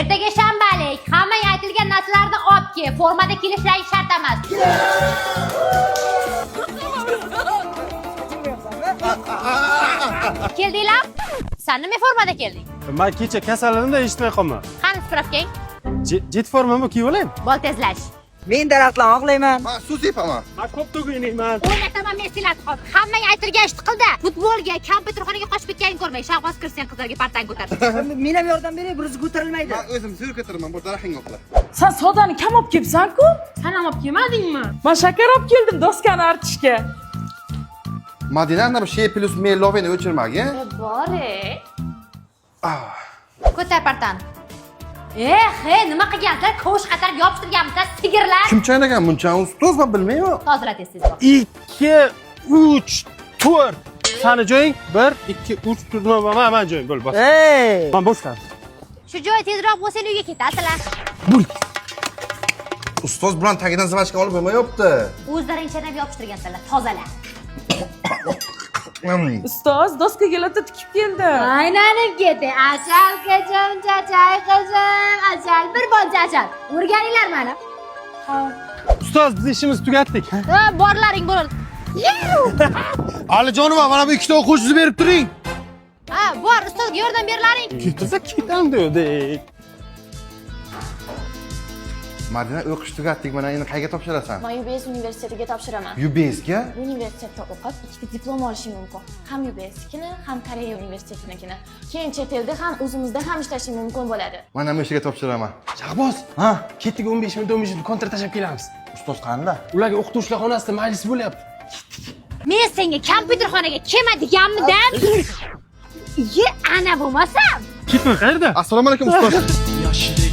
Ertaga shanbalik. Hammaga aytilgan narsalarni olib kel. Formada kelishlari shart emas. Keldinglar? Sen nima formada kelding? Men kecha kasalligimda eshitmay qoldim. Qani spravkang? Jet formamni kiyib olaymi? Bol tezlash. Men daraxtlarni oqlayman. Men suv sepaman. Men ko'p to'g'inayman. O'ynataman men sizlarni hozir. Hammaga aytilgan ishni qildi. Futbolga, kompyuterxonaga qochib ketganingni ko'rmang. Shahboz Kirsen qizlarga partang ko'tardi. Men ham yordam beray, bir o'zi ko'tarilmaydi. Men o'zim suv ko'taraman, bu daraxtga oqla. Sen sodani kam olib kelibsan-ku? Sen ham olib kelmadingmi? Men shakar olib keldim doskani artishga. Madina ana bu şey plus meloveni o'chirmagin. Bore. Ko'tar partani. Nima qilgansizlar? Ko'sh qatarib yopishtirganmisizlar, sigirlar. Kim chaynagan buncha ustoz va bilmayman. Tozala tez-tez bor. 2 3 4. Sani joying 1 2 3 4 men joyim bo'l bos. Ey! Men boshqa. Shu joy tezroq bo'lsa uyga ketasizlar. Ustoz bilan tagidan zivachka olib bo'lmayapti. O'zlaring chanab yopishtirgansizlar, tozala. Ustoz doskaga latta tikib keldi. Aylanib ketdi. Achal qizim, chachay qizim, achal bir bolcha achal. O'rganinglar meni. Ustoz, biz ishimizni tugatdik. Borlaring bo'ladi. Alijonova, mana bu ikkita o'quvchini berib turing. Bor, ustozga yordam berlaring. Ketsa ketam dedik. Madina o'qish tugatdik, mana endi qayerga topshirasan? Men UBS universitetiga topshiraman. UBSga? Universitetda o'qib, ikkita diplom olishim mumkin. Ham UBS'nikini, ham Koreya universitetinikini. Keyin chet elda ham o'zimizda ham ishlashim mumkin bo'ladi. Mana bu yerga topshiraman. Shahboz, ketdik 15 minut 15 minut kontrat tashab kelamiz. Ustoz qanday? Ularga o'qituvchilar xonasida majlis bo'lyapti. Men senga kompyuterxonaga kelma deganmidan. Ana bo'lmasam. Ketma, qayerda? Assalomu alaykum ustoz. Yoshidek